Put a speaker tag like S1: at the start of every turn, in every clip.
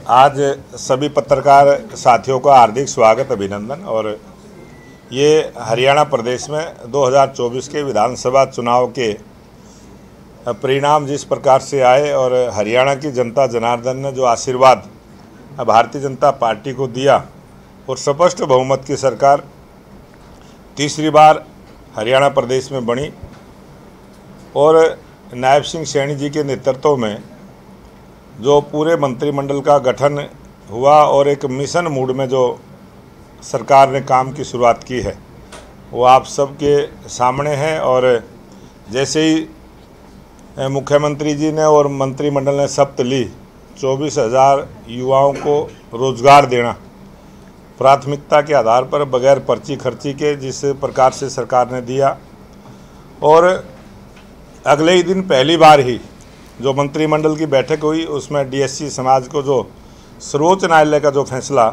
S1: आज सभी पत्रकार साथियों का हार्दिक स्वागत अभिनंदन। और ये हरियाणा प्रदेश में 2024 के विधानसभा चुनाव के परिणाम जिस प्रकार से आए और हरियाणा की जनता जनार्दन ने जो आशीर्वाद भारतीय जनता पार्टी को दिया और स्पष्ट बहुमत की सरकार तीसरी बार हरियाणा प्रदेश में बनी और नायब सिंह सैनी जी के नेतृत्व में जो पूरे मंत्रिमंडल का गठन हुआ और एक मिशन मूड में जो सरकार ने काम की शुरुआत की है वो आप सबके सामने है। और जैसे ही मुख्यमंत्री जी ने और मंत्रिमंडल ने शपथ ली 24,000 युवाओं को रोजगार देना प्राथमिकता के आधार पर बगैर पर्ची खर्ची के जिस प्रकार से सरकार ने दिया, और अगले ही दिन पहली बार ही जो मंत्रिमंडल की बैठक हुई उसमें डीएससी समाज को जो सर्वोच्च न्यायालय का जो फैसला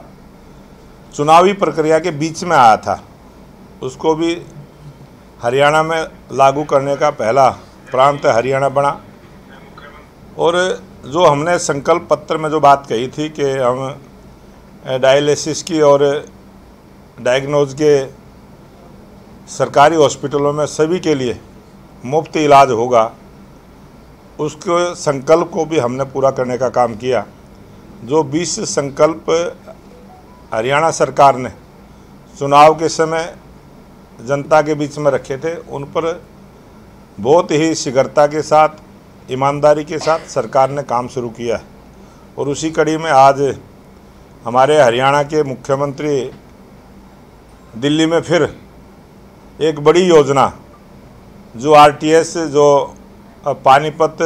S1: चुनावी प्रक्रिया के बीच में आया था उसको भी हरियाणा में लागू करने का पहला प्रांत हरियाणा बना। और जो हमने संकल्प पत्र में जो बात कही थी कि हम डायलिसिस की और डायग्नोज के सरकारी हॉस्पिटलों में सभी के लिए मुफ्त इलाज होगा, उसके संकल्प को भी हमने पूरा करने का काम किया। जो 20 संकल्प हरियाणा सरकार ने चुनाव के समय जनता के बीच में रखे थे उन पर बहुत ही शीघ्रता के साथ ईमानदारी के साथ सरकार ने काम शुरू किया है। और उसी कड़ी में आज हमारे हरियाणा के मुख्यमंत्री दिल्ली में फिर एक बड़ी योजना जो आरटीएस जो पानीपत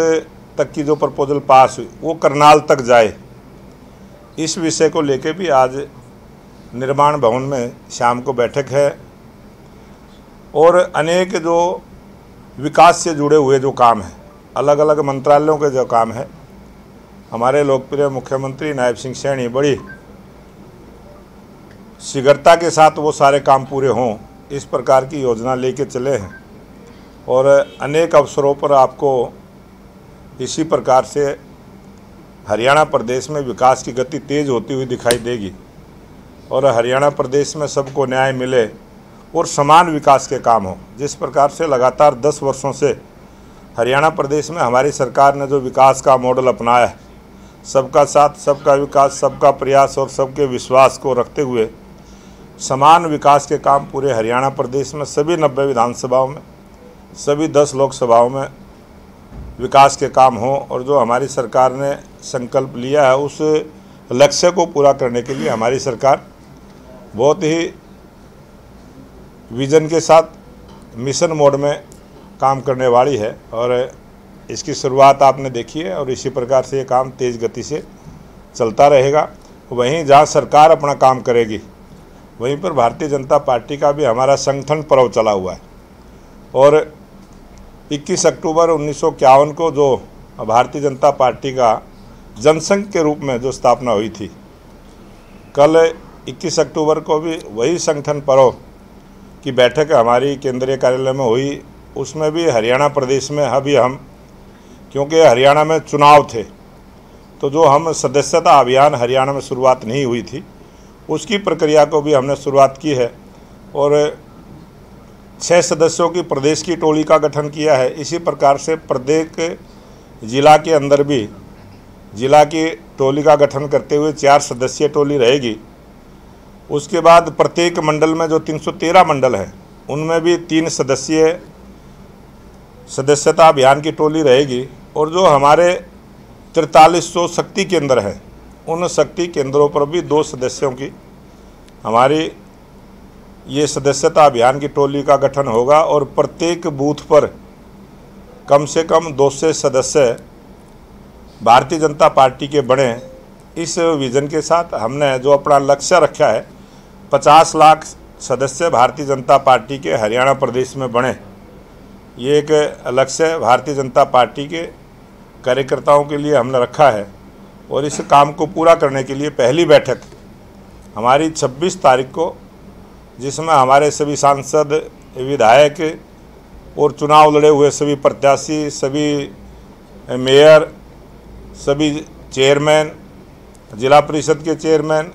S1: तक की जो प्रपोजल पास हुई वो करनाल तक जाए, इस विषय को लेके भी आज निर्माण भवन में शाम को बैठक है। और अनेक जो विकास से जुड़े हुए जो काम हैं, अलग अलग मंत्रालयों के जो काम है, हमारे लोकप्रिय मुख्यमंत्री नायब सिंह सैनी बड़ी शीघ्रता के साथ वो सारे काम पूरे हों इस प्रकार की योजना लेके चले हैं। और अनेक अवसरों पर आपको इसी प्रकार से हरियाणा प्रदेश में विकास की गति तेज़ होती हुई दिखाई देगी और हरियाणा प्रदेश में सबको न्याय मिले और समान विकास के काम हो। जिस प्रकार से लगातार 10 वर्षों से हरियाणा प्रदेश में हमारी सरकार ने जो विकास का मॉडल अपनाया है, सबका साथ सबका विकास सबका प्रयास और सबके विश्वास को रखते हुए समान विकास के काम पूरे हरियाणा प्रदेश में सभी 90 विधानसभाओं में सभी 10 लोकसभाओं में विकास के काम हों। और जो हमारी सरकार ने संकल्प लिया है उस लक्ष्य को पूरा करने के लिए हमारी सरकार बहुत ही विजन के साथ मिशन मोड में काम करने वाली है। और इसकी शुरुआत आपने देखी है और इसी प्रकार से ये काम तेज़ गति से चलता रहेगा। वहीं जहाँ सरकार अपना काम करेगी वहीं पर भारतीय जनता पार्टी का भी हमारा संगठन पर्व चला हुआ है। और 21 अक्टूबर 1951 को जो भारतीय जनता पार्टी का जनसंघ के रूप में जो स्थापना हुई थी, कल 21 अक्टूबर को भी वही संगठन पर्व की बैठक हमारी केंद्रीय कार्यालय में हुई। उसमें भी हरियाणा प्रदेश में अभी हम क्योंकि हरियाणा में चुनाव थे तो जो हम सदस्यता अभियान हरियाणा में शुरुआत नहीं हुई थी उसकी प्रक्रिया को भी हमने शुरुआत की है और 6 सदस्यों की प्रदेश की टोली का गठन किया है। इसी प्रकार से प्रत्येक जिला के अंदर भी जिला की टोली का गठन करते हुए 4 सदस्यीय टोली रहेगी। उसके बाद प्रत्येक मंडल में जो 313 मंडल हैं उनमें भी 3 सदस्यीय सदस्यता अभियान की टोली रहेगी। और जो हमारे 4300 शक्ति केंद्र हैं उन शक्ति केंद्रों पर भी 2 सदस्यों की हमारी ये सदस्यता अभियान की टोली का गठन होगा। और प्रत्येक बूथ पर कम से कम 200 सदस्य भारतीय जनता पार्टी के बने, इस विज़न के साथ हमने जो अपना लक्ष्य रखा है 50 लाख सदस्य भारतीय जनता पार्टी के हरियाणा प्रदेश में बने। ये एक लक्ष्य भारतीय जनता पार्टी के कार्यकर्ताओं के लिए हमने रखा है। और इस काम को पूरा करने के लिए पहली बैठक हमारी 26 तारीख को, जिसमें हमारे सभी सांसद विधायक और चुनाव लड़े हुए सभी प्रत्याशी, सभी मेयर, सभी चेयरमैन, जिला परिषद के चेयरमैन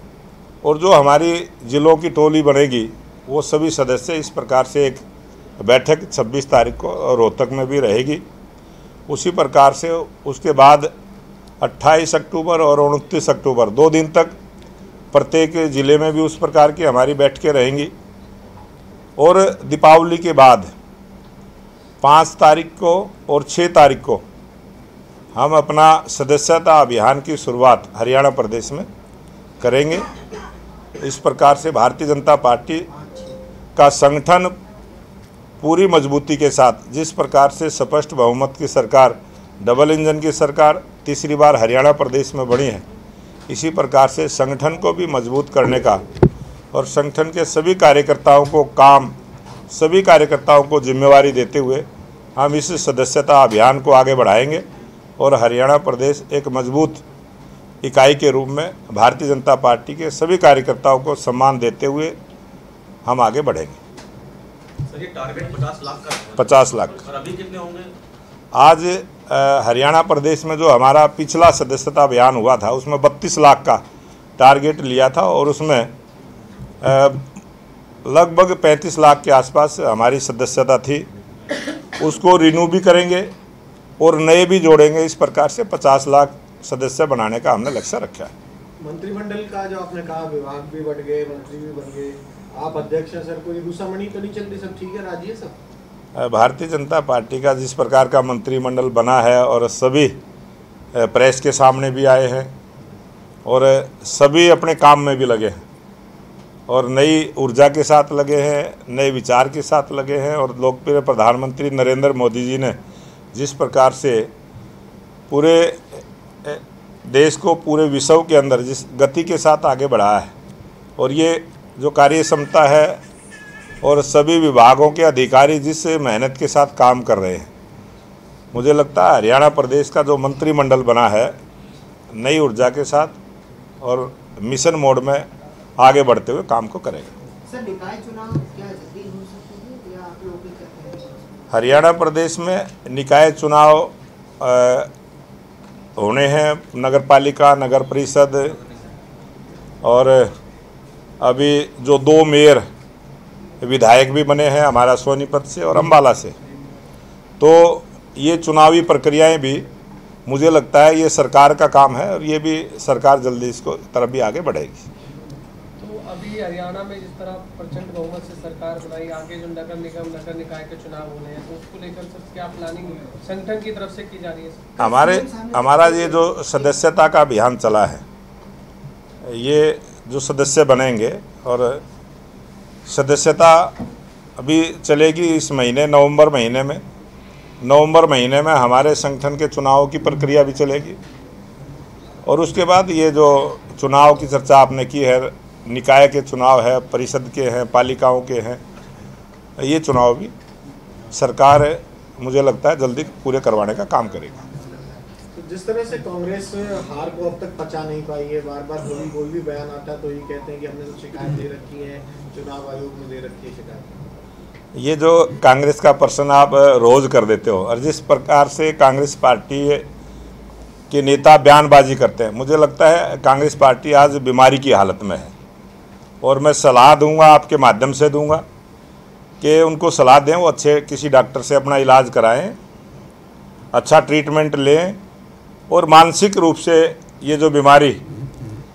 S1: और जो हमारी जिलों की टोली बनेगी वो सभी सदस्य इस प्रकार से एक बैठक 26 तारीख को रोहतक में भी रहेगी। उसी प्रकार से उसके बाद 28 अक्टूबर और 29 अक्टूबर 2 दिन तक प्रत्येक ज़िले में भी उस प्रकार की हमारी बैठकें रहेंगी। और दीपावली के बाद 5 तारीख को और 6 तारीख को हम अपना सदस्यता अभियान की शुरुआत हरियाणा प्रदेश में करेंगे। इस प्रकार से भारतीय जनता पार्टी का संगठन पूरी मजबूती के साथ, जिस प्रकार से स्पष्ट बहुमत की सरकार, डबल इंजन की सरकार तीसरी बार हरियाणा प्रदेश में बनी है, इसी प्रकार से संगठन को भी मजबूत करने का और संगठन के सभी कार्यकर्ताओं को सभी कार्यकर्ताओं को जिम्मेवारी देते हुए हम इस सदस्यता अभियान को आगे बढ़ाएंगे और हरियाणा प्रदेश एक मजबूत इकाई के रूप में भारतीय जनता पार्टी के सभी कार्यकर्ताओं को सम्मान देते हुए हम आगे बढ़ेंगे।
S2: सर, ये टारगेट 50 लाख का है।
S1: 50 लाख।
S2: और अभी कितने होंगे?
S1: आज हरियाणा प्रदेश में जो हमारा पिछला सदस्यता अभियान हुआ था उसमें 32 लाख का टारगेट लिया था और उसमें लगभग 35 लाख के आसपास हमारी सदस्यता थी। उसको रिन्यू भी करेंगे और नए भी जोड़ेंगे। इस प्रकार से 50 लाख सदस्य बनाने का हमने लक्ष्य रखा है।
S3: मंत्रिमंडल का जो आपने कहा, विभाग भी बढ़ गए, मंत्री भी बन गए, आप अध्यक्ष हैं सर, कोई दूसरा तो नहीं चल रही? सब ठीक है, राजी है सब?
S1: भारतीय जनता पार्टी का जिस प्रकार का मंत्रिमंडल बना है और सभी प्रेस के सामने भी आए हैं और सभी अपने काम में भी लगे हैं और नई ऊर्जा के साथ लगे हैं, नए विचार के साथ लगे हैं। और लोकप्रिय प्रधानमंत्री नरेंद्र मोदी जी ने जिस प्रकार से पूरे देश को पूरे विश्व के अंदर जिस गति के साथ आगे बढ़ाया है और ये जो कार्य क्षमता है और सभी विभागों के अधिकारी जिस मेहनत के साथ काम कर रहे हैं, मुझे लगता है हरियाणा प्रदेश का जो मंत्रिमंडल बना है नई ऊर्जा के साथ और मिशन मोड में आगे बढ़ते हुए काम को करेगा।
S4: सर, निकाय चुनाव क्या जल्दी हो सकते हैं या आप लोग क्या कहते हैं?
S1: हरियाणा प्रदेश में निकाय चुनाव होने हैं, नगर पालिका, नगर परिषद और अभी जो 2 मेयर विधायक भी बने हैं हमारा सोनीपत से और अम्बाला से। तो ये चुनावी प्रक्रियाएं भी मुझे लगता है ये सरकार का काम है और ये भी सरकार जल्दी इसको तरफ भी आगे बढ़ेगी।
S5: तो अभी हरियाणा में जिस तरह प्रचंड बहुमत से सरकार बनाई, आगे जो नगर निगम, नगर निकाय के चुनाव होने हैं, तो उसको लेकर सर क्या प्लानिंग संगठन की तरफ से की जा रही है?
S1: हमारा ये जो सदस्यता का अभियान चला है, ये जो सदस्य बनेंगे और सदस्यता अभी चलेगी इस महीने नवंबर महीने में हमारे संगठन के चुनाव की प्रक्रिया भी चलेगी और उसके बाद ये जो चुनाव की चर्चा आपने की है, निकाय के चुनाव है, परिषद के हैं, पालिकाओं के हैं, ये चुनाव भी सरकार मुझे लगता है जल्दी पूरे करवाने का काम करेगी।
S3: तो जिस तरह से कांग्रेस हार को अब तक पचा नहीं पाई है, बार बार कोई भी बयान आता है तो ये कहते हैं कि हमने तो शिकायत दे रखी है, चुनाव आयोग में दे रखी है शिकायत।
S1: ये जो कांग्रेस का प्रश्न आप रोज़ कर देते हो और जिस प्रकार से कांग्रेस पार्टी के नेता बयानबाजी करते हैं, मुझे लगता है कांग्रेस पार्टी आज बीमारी की हालत में है और मैं सलाह दूंगा, आपके माध्यम से दूंगा कि उनको सलाह दें वो अच्छे किसी डॉक्टर से अपना इलाज कराएं, अच्छा ट्रीटमेंट लें और मानसिक रूप से ये जो बीमारी,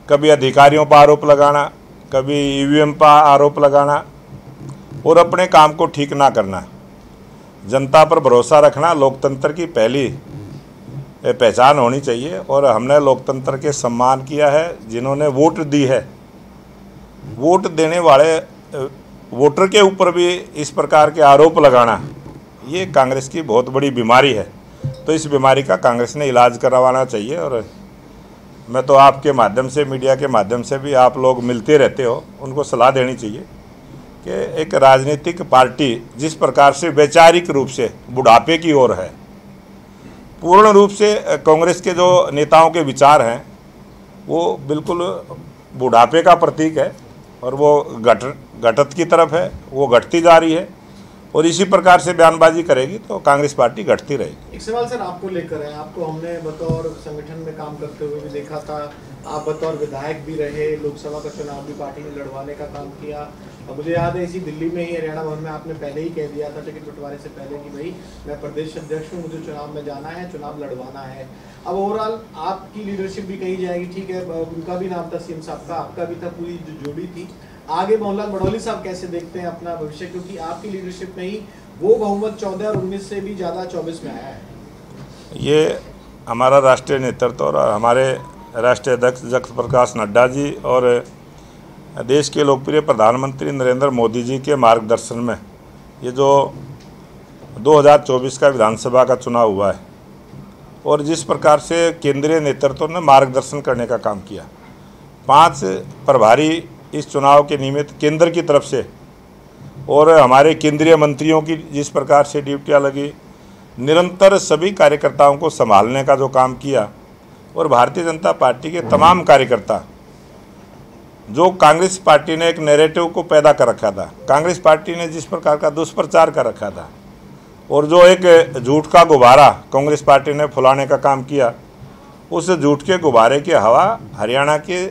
S1: कभी अधिकारियों पर आरोप लगाना, कभी ईवीएम पर आरोप लगाना और अपने काम को ठीक ना करना, जनता पर भरोसा रखना लोकतंत्र की पहली पहचान होनी चाहिए। और हमने लोकतंत्र के सम्मान किया है, जिन्होंने वोट दी है, वोट देने वाले वोटर के ऊपर भी इस प्रकार के आरोप लगाना, ये कांग्रेस की बहुत बड़ी बीमारी है। तो इस बीमारी का कांग्रेस ने इलाज करवाना चाहिए और मैं तो आपके माध्यम से, मीडिया के माध्यम से भी, आप लोग मिलते रहते हो, उनको सलाह देनी चाहिए कि एक राजनीतिक पार्टी जिस प्रकार से वैचारिक रूप से बुढ़ापे की ओर है, पूर्ण रूप से कांग्रेस के जो नेताओं के विचार हैं वो बिल्कुल बुढ़ापे का प्रतीक है और वो घटत की तरफ है, वो घटती जा रही है और इसी प्रकार से बयानबाजी करेगी तो कांग्रेस पार्टी घटती रहेगी।
S3: एक सवाल सर आपको लेकर है, आपको हमने बतौर संगठन में काम करते हुए भी देखा था, आप बतौर विधायक भी रहे, लोकसभा का चुनाव भी पार्टी ने लड़वाने का काम किया। अब मुझे याद है इसी दिल्ली में ही हरियाणा भवन में आपने पहले ही कह दिया था टिकट बंटवारे से पहले कि भाई मैं प्रदेश अध्यक्ष हूँ, मुझे चुनाव में जाना है, चुनाव लड़वाना है। अब ओवरऑल आपकी लीडरशिप भी कही जाएगी, ठीक है, उनका भी नाम था सीएम साहब का, आपका भी था, पूरी जो जोड़ी थी। आगे मोहनलाल मडौली साहब कैसे देखते हैं अपना भविष्य, क्योंकि आपकी लीडरशिप में ही वो बहुमत 14 और 19 से भी ज़्यादा 24 में आया है।
S1: ये हमारा राष्ट्रीय नेतृत्व और हमारे राष्ट्रीय अध्यक्ष जगत प्रकाश नड्डा जी और देश के लोकप्रिय प्रधानमंत्री नरेंद्र मोदी जी के मार्गदर्शन में ये जो 2024 का विधानसभा का चुनाव हुआ है और जिस प्रकार से केंद्रीय नेतृत्व ने मार्गदर्शन करने का काम किया, 5 प्रभारी इस चुनाव के निमित्त केंद्र की तरफ से और हमारे केंद्रीय मंत्रियों की जिस प्रकार से ड्यूटियाँ लगी, निरंतर सभी कार्यकर्ताओं को संभालने का जो काम किया और भारतीय जनता पार्टी के तमाम कार्यकर्ता, जो कांग्रेस पार्टी ने एक नैरेटिव को पैदा कर रखा था, कांग्रेस पार्टी ने जिस प्रकार का दुष्प्रचार कर रखा था और जो एक झूठ का गुब्बारा कांग्रेस पार्टी ने फुलाने का काम किया, उस झूठ के गुब्बारे की हवा हरियाणा के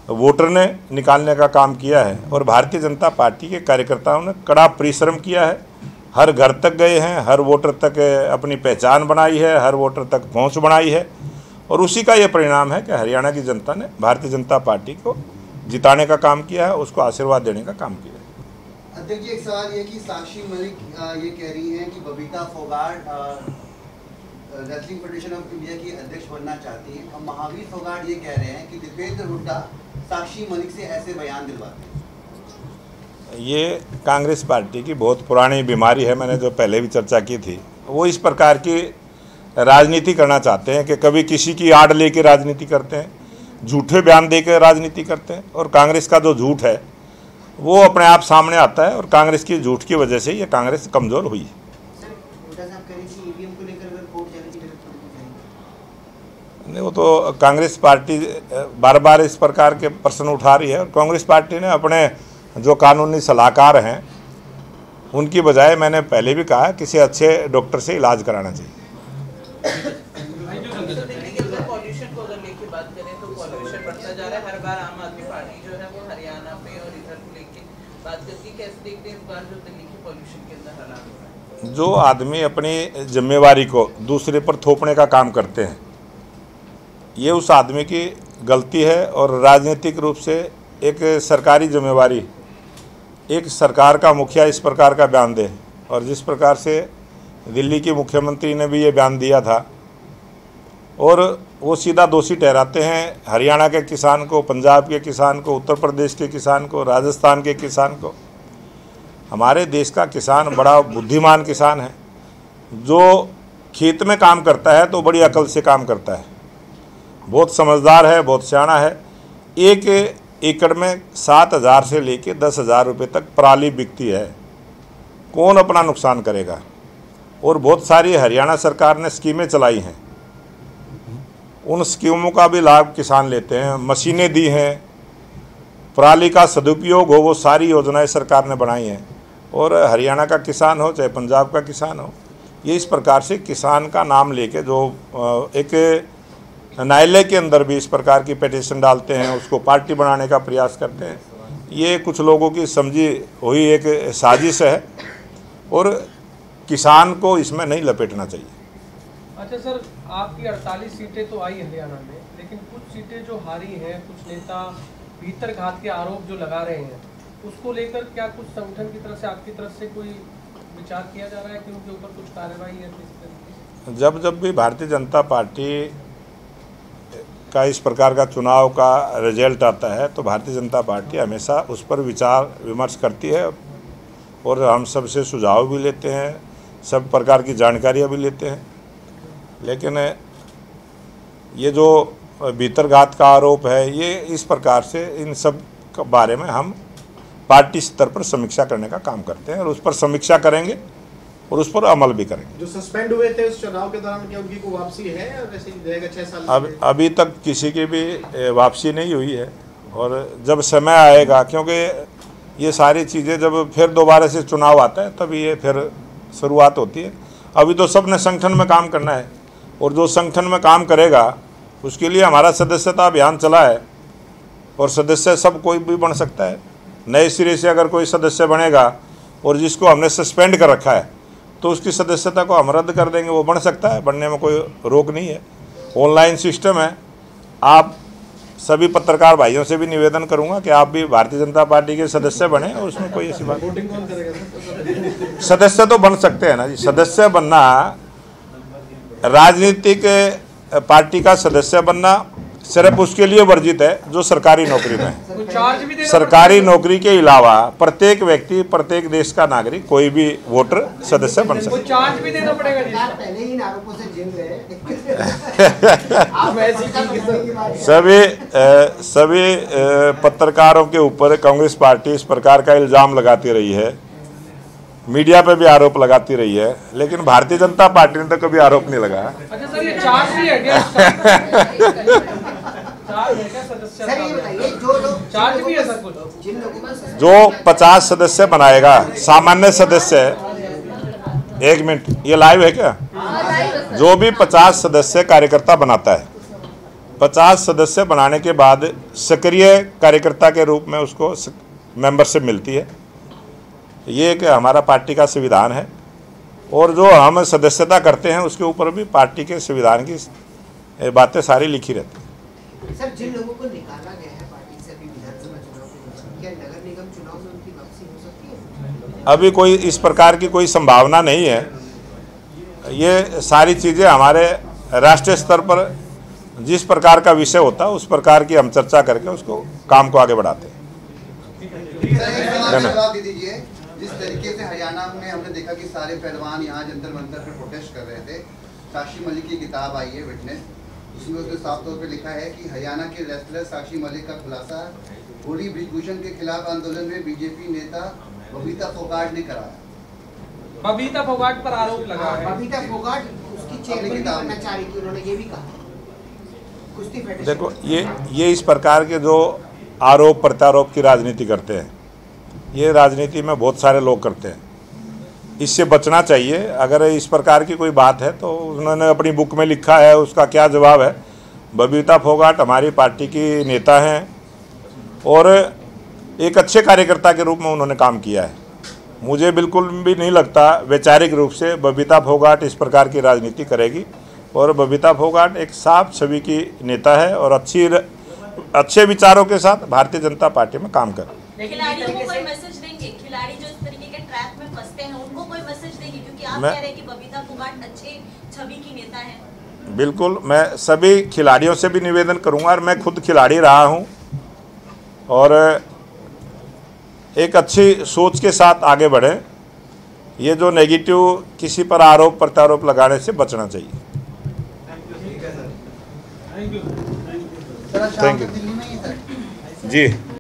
S1: वोटर ने निकालने का काम किया है और भारतीय जनता पार्टी के कार्यकर्ताओं ने कड़ा परिश्रम किया है। हर घर तक गए हैं, हर वोटर तक अपनी पहचान बनाई है, हर वोटर तक पहुंच बनाई है और उसी का ये परिणाम है कि हरियाणा की जनता ने भारतीय जनता पार्टी को जिताने का काम किया है, उसको आशीर्वाद देने का काम किया है।
S6: अध्यक्ष जी, एक सवाल ये कि साक्षी मलिक ये कह रही हैं कि Babita Phogat wrestling federation of India की अध्यक्ष बनना चाहती हैं और महावीर फोगाट ये कह रहे हैं कि दीपेंद्र हुड्डा साक्षी मलिक से ऐसे बयान दिलवाते हैं।
S1: ये कांग्रेस पार्टी की बहुत पुरानी बीमारी है, मैंने जो पहले भी चर्चा की थी। वो इस प्रकार की राजनीति करना चाहते हैं कि कभी किसी की आड़ लेके राजनीति करते हैं, झूठे बयान देकर राजनीति करते हैं और कांग्रेस का जो झूठ है वो अपने आप सामने आता है और कांग्रेस की झूठ की वजह से ये कांग्रेस कमज़ोर हुई है। नहीं, वो तो कांग्रेस पार्टी बार बार इस प्रकार के प्रश्न उठा रही है और कांग्रेस पार्टी ने अपने जो कानूनी सलाहकार हैं उनकी बजाय, मैंने पहले भी कहा, किसी अच्छे डॉक्टर से इलाज कराना चाहिए।
S7: पॉल्यूशन को अगर लेके बात करें तो पॉल्यूशन बढ़ता जा रहा है। हर बार आम आदमी पार्टी जो है वो हरियाणा पे और इधर को लेके बात करती है। कैसे देखते हैं इस बार जो दिल्ली के पॉल्यूशन के अंदर हालात हो रहा है?
S1: जो आदमी अपनी जिम्मेवारी को दूसरे पर थोपने का काम करते हैं, ये उस आदमी की गलती है और राजनीतिक रूप से एक सरकारी जिम्मेवारी, एक सरकार का मुखिया इस प्रकार का बयान दे और जिस प्रकार से दिल्ली के मुख्यमंत्री ने भी ये बयान दिया था और वो सीधा दोषी ठहराते हैं हरियाणा के किसान को, पंजाब के किसान को, उत्तर प्रदेश के किसान को, राजस्थान के किसान को। हमारे देश का किसान बड़ा बुद्धिमान किसान है, जो खेत में काम करता है तो बड़ी अकल से काम करता है, बहुत समझदार है, बहुत सियाना है। एक एकड़ में 7,000 से लेके 10,000 रुपये तक पराली बिकती है, कौन अपना नुकसान करेगा? और बहुत सारी हरियाणा सरकार ने स्कीमें चलाई हैं, उन स्कीमों का भी लाभ किसान लेते हैं, मशीनें दी हैं, पराली का सदुपयोग हो, वो सारी योजनाएं सरकार ने बनाई हैं। और हरियाणा का किसान हो चाहे पंजाब का किसान हो, ये इस प्रकार से किसान का नाम लेके जो एक न्यायालय के अंदर भी इस प्रकार की पिटीशन डालते हैं, उसको पार्टी बनाने का प्रयास करते हैं, ये कुछ लोगों की समझी हुई एक साजिश है और किसान को इसमें नहीं लपेटना चाहिए।
S5: अच्छा सर, आपकी 48 सीटें तो आई हरियाणा में, लेकिन कुछ सीटें जो हारी हैं, कुछ नेता भीतरघात के आरोप जो लगा रहे हैं, उसको लेकर क्या कुछ संगठन की तरफ से, आपकी तरफ से कोई विचार किया जा रहा है कि उनके ऊपर कुछ कार्रवाई है किस तरीके से?
S1: जब भी भारतीय जनता पार्टी का इस प्रकार का चुनाव का रिजल्ट आता है तो भारतीय जनता पार्टी हमेशा उस पर विचार विमर्श करती है और हम सबसे सुझाव भी लेते हैं, सब प्रकार की जानकारियाँ भी लेते हैं। लेकिन ये जो भीतरघात का आरोप है, ये इस प्रकार से इन सब के बारे में हम पार्टी स्तर पर समीक्षा करने का काम करते हैं और उस पर समीक्षा करेंगे और उस पर अमल भी करेंगे।
S3: जो सस्पेंड हुए थे उस चुनाव के दौरान, क्या उनकी कोई वापसी है या वैसे ही रहेगा 6 साल?
S1: अभी तक किसी की भी वापसी नहीं हुई है और जब समय आएगा, क्योंकि ये सारी चीज़ें जब फिर दोबारा से चुनाव आता है तभी ये फिर शुरुआत होती है। अभी तो सबने संगठन में काम करना है, और जो संगठन में काम करेगा उसके लिए हमारा सदस्यता अभियान चला है, और सदस्य सब कोई भी बन सकता है। नए सिरे से अगर कोई सदस्य बनेगा और जिसको हमने सस्पेंड कर रखा है तो उसकी सदस्यता को हम रद्द कर देंगे, वो बन सकता है, बनने में कोई रोक नहीं है। ऑनलाइन सिस्टम है। आप सभी पत्रकार भाइयों से भी निवेदन करूंगा कि आप भी भारतीय जनता पार्टी के सदस्य बने, और उसमें कोई ऐसी बात
S3: वोटिंग कौन करेगा?
S1: सदस्य तो बन सकते हैं ना जी। सदस्य बनना, राजनीतिक पार्टी का सदस्य बनना सिर्फ उसके लिए वर्जित है जो सरकारी नौकरी में है।
S5: कोई चार्ज भी देना
S1: सरकारी नौकरी के अलावा प्रत्येक व्यक्ति, प्रत्येक देश का नागरिक, कोई भी वोटर सदस्य बन सकता
S5: कोई चार्ज भी देना पड़ेगा जी?
S4: सरकार पहले ही इन आरोपों से झेल रहे हैं। आप ऐसी की बात
S1: है। सभी पत्रकारों के ऊपर कांग्रेस पार्टी इस प्रकार का इल्ज़ाम लगाती रही है, मीडिया पे भी आरोप लगाती रही है, लेकिन भारतीय जनता पार्टी ने तो कभी आरोप नहीं लगाया।
S5: अच्छा सर, ये चार्ज भी है क्या? चार्ज है क्या सदस्य?
S4: सर ये बताइए, जो लोग
S5: चार्ज भी है सर कुछ?
S4: जिन लोगों को
S1: जो 50 सदस्य बनाएगा, सामान्य सदस्य, एक मिनट, ये लाइव है क्या? जो भी 50 सदस्य कार्यकर्ता बनाता है, 50 सदस्य बनाने के बाद सक्रिय कार्यकर्ता के रूप में उसको मेंबरशिप मिलती है। ये एक हमारा पार्टी का संविधान है, और जो हम सदस्यता करते हैं उसके ऊपर भी पार्टी के संविधान की बातें सारी लिखी रहती हैं।
S4: सर जिन लोगों को निकाला गया है पार्टी से अभी विधानसभा चुनाव के दौरान, क्या नगर निगम चुनाव में उनकी वापसी हो सकती है?
S1: अभी कोई इस प्रकार की कोई संभावना नहीं है। ये सारी चीज़ें हमारे राष्ट्रीय स्तर पर जिस प्रकार का विषय होता है उस प्रकार की हम चर्चा करके उसको काम को आगे बढ़ाते हैं।
S6: जवाब दे दीजिए। जिस तरीके से हरियाणा में हमने देखा कि सारे पहलवान यहाँ जंतर मंतर पर प्रोटेस्ट कर रहे थे, साक्षी मलिक की किताब आई है विटनेस, उसमें उसने साफ तौर पे लिखा है कि हरियाणा के रेसलर साक्षी मलिक का खुलासा होली ब्रिजभूषण के खिलाफ आंदोलन में बीजेपी नेता बबीता फोगाट ने कराया।
S5: बबीता फोगाट पर आरोप लगा है।
S4: बबीता फोगाट उसकी चेयरमैन भी बनना चाह रही थी, उन्होंने ये भी कहा। कुश्ती फेडरेशन
S1: देखो, ये इस प्रकार के जो आरोप प्रत्यारोप की राजनीति करते हैं, ये राजनीति में बहुत सारे लोग करते हैं। इससे बचना चाहिए। अगर इस प्रकार की कोई बात है तो उन्होंने अपनी बुक में लिखा है, उसका क्या जवाब है। बबीता फोगाट हमारी पार्टी की नेता हैं और एक अच्छे कार्यकर्ता के रूप में उन्होंने काम किया है। मुझे बिल्कुल भी नहीं लगता वैचारिक रूप से बबीता फोगाट इस प्रकार की राजनीति करेगी, और बबीता फोगाट एक साफ छवि की नेता है और अच्छे विचारों के साथ भारतीय जनता पार्टी में काम कर।
S8: खिलाड़ियों को कोई मैसेज देंगे? खिलाड़ी जो इस तरीके के ट्रैप में फंसते हैं उनको कोई मैसेज देंगे? क्योंकि आप कह रहे हैं कि बबीता फोगाट अच्छे छवि की नेता हैं।
S1: बिल्कुल, मैं सभी खिलाड़ियों से भी निवेदन करूंगा, और मैं खुद खिलाड़ी रहा हूं, और एक अच्छी सोच के साथ आगे बढ़ें। ये जो नेगेटिव किसी पर आरोप प्रत्यारोप लगाने से बचना चाहिए।
S6: Thank you.
S1: जी।